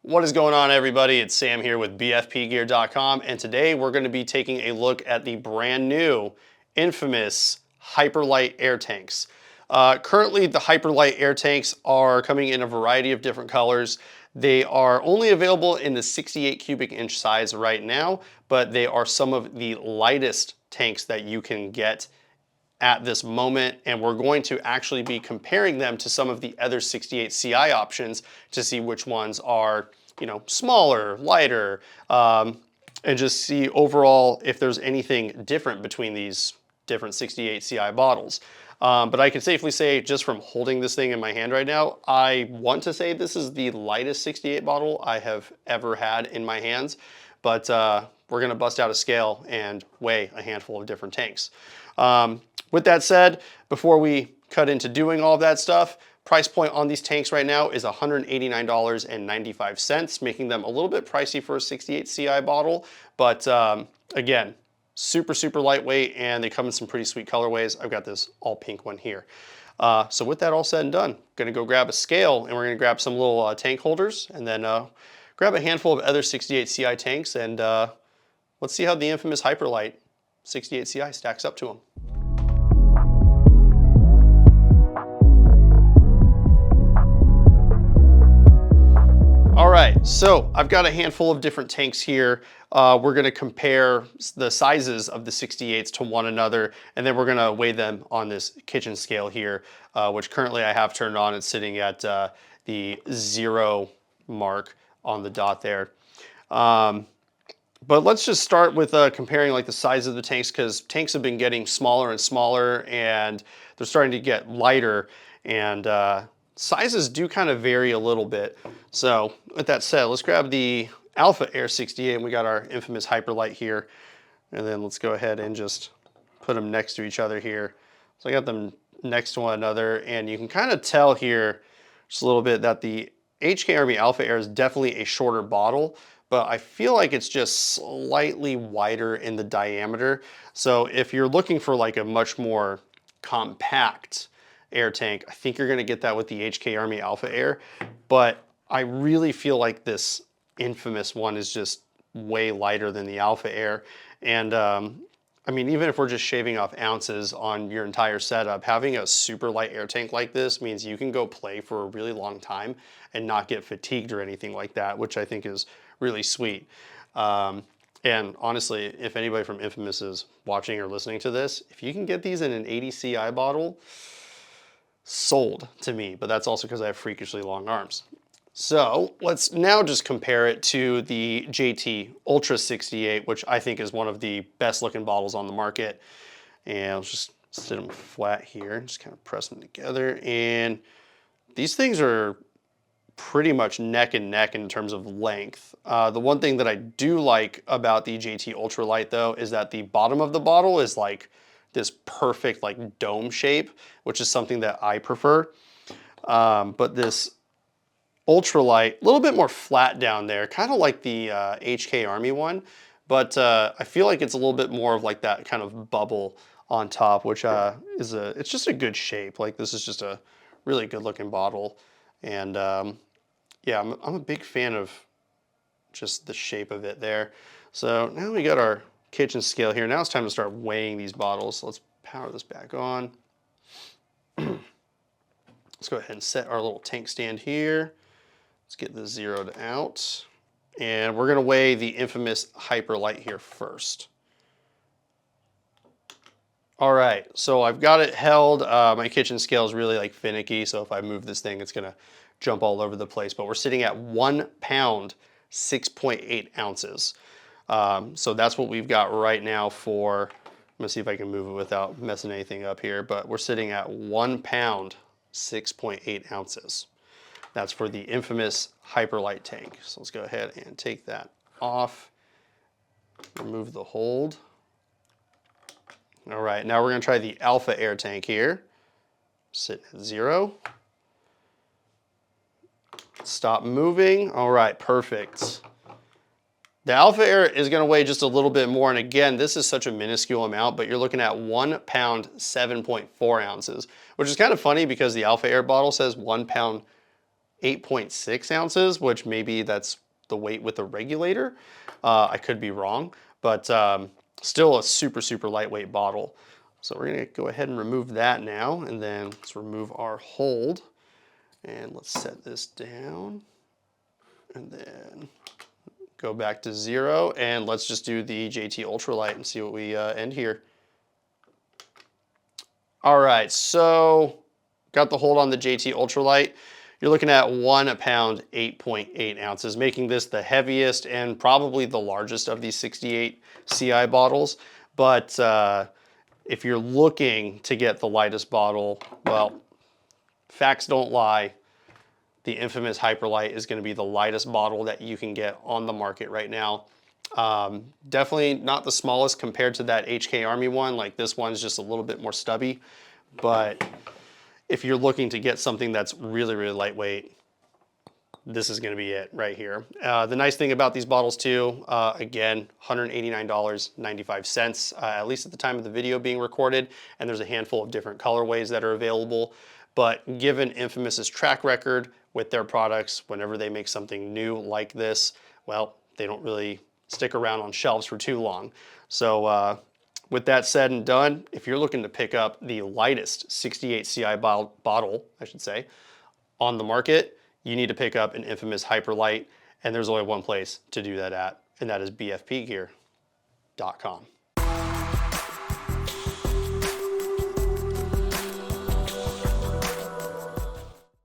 What is going on, everybody? It's Sam here with BFPGear.com, and today we're going to be taking a look at the brand new Infamous Hyperlight air tanks. Currently, the Hyperlight air tanks are coming in a variety of different colors. They are only available in the 68 cubic inch size right now, but they are some of the lightest tanks that you can get at this moment, and we're going to actually be comparing them to some of the other 68ci options to see which ones are, smaller, lighter, and just see overall if there's anything different between these different 68ci bottles. But I can safely say, just from holding this thing in my hand right now, I want to say this is the lightest 68 bottle I have ever had in my hands. But we're going to bust out a scale and weigh a handful of different tanks. With that said, before we cut into doing all of that stuff, price point on these tanks right now is $189.95, making them a little bit pricey for a 68ci bottle. But again, super lightweight, and they come in some pretty sweet colorways. I've got this all pink one here. So with that all said and done, I'm gonna go grab a scale, and we're gonna grab some little tank holders, and then grab a handful of other 68ci tanks, and let's see how the infamous Hyperlight 68ci stacks up to them. All right, so I've got a handful of different tanks here. We're gonna compare the sizes of the 68s to one another, and then we're gonna weigh them on this kitchen scale here, which currently I have turned on. It's sitting at the 0 mark on the dot there. But let's just start with comparing like the size of the tanks, because tanks have been getting smaller and smaller, and they're starting to get lighter, and sizes do kind of vary a little bit. So with that said, let's grab the Alpha Air 68, and we got our infamous Hyperlight here. And then let's go ahead and just put them next to each other here. So I got them next to one another, and you can kind of tell here just a little bit that the HK Army Alpha Air is definitely a shorter bottle, but I feel like it's just slightly wider in the diameter. So if you're looking for like a much more compact air tank, I think you're gonna get that with the HK Army Alpha Air, but I really feel like this infamous one is just way lighter than the Alpha Air. And I mean, even if we're just shaving off ounces on your entire setup, having a super light air tank like this means you can go play for a really long time and not get fatigued or anything like that, which I think is really sweet. And honestly, if anybody from Infamous is watching or listening to this, if you can get these in an 80ci bottle, sold to me, but that's also because I have freakishly long arms. So let's now just compare it to the JT Ultra 68, which I think is one of the best looking bottles on the market. And let's just sit them flat here, just kind of press them together. And these things are pretty much neck and neck in terms of length. The one thing that I do like about the JT Ultralight though is that the bottom of the bottle is like this perfect like dome shape, which is something that I prefer. But this Ultralight, a little bit more flat down there, kind of like the HK Army one, but I feel like it's a little bit more of like that kind of bubble on top, which it's just a good shape. Like this is just a really good looking bottle. And yeah, I'm a big fan of just the shape of it there. So now we got our kitchen scale here. Now it's time to start weighing these bottles. So let's power this back on. Let's go ahead and set our little tank stand here. Let's get this zeroed out. And we're gonna weigh the infamous Hyperlight here first. All right, so I've got it held. My kitchen scale is really like finicky, so if I move this thing, it's gonna jump all over the place. But we're sitting at 1 pound, 6.8 ounces. So that's what we've got right now for, I'm gonna see if I can move it without messing anything up here, but we're sitting at 1 pound, 6.8 ounces. That's for the infamous Hyperlight tank. So let's go ahead and take that off, remove the hold. All right, now we're gonna try the Alpha Air tank here. Sitting at 0. Stop moving. All right, perfect. The Alpha Air is gonna weigh just a little bit more, and again, this is such a minuscule amount, but you're looking at 1 pound, 7.4 ounces, which is kind of funny because the Alpha Air bottle says 1 pound, 8.6 ounces, which maybe that's the weight with the regulator. I could be wrong, but still a super, super lightweight bottle. So we're gonna go ahead and remove that now, and then let's remove our hold, and let's set this down, and then go back to 0, and let's just do the JT Ultralight and see what we end here. All right, so got the hold on the JT Ultralight. You're looking at 1 pound, 8.8 ounces, making this the heaviest and probably the largest of these 68 CI bottles. But if you're looking to get the lightest bottle, well, facts don't lie. The Infamous Hyperlight is going to be the lightest bottle that you can get on the market right now. Definitely not the smallest compared to that HK Army one. Like, this one's just a little bit more stubby. But if you're looking to get something that's really, really lightweight, this is going to be it right here. The nice thing about these bottles too, again, $189.95, at least at the time of the video being recorded, and there's a handful of different colorways that are available. But given Infamous's track record with their products, whenever they make something new like this, well, they don't really stick around on shelves for too long. So with that said and done, if you're looking to pick up the lightest 68 CI bottle, I should say, on the market, you need to pick up an Infamous Hyperlight, and there's only one place to do that at, and that is BFPGear.com.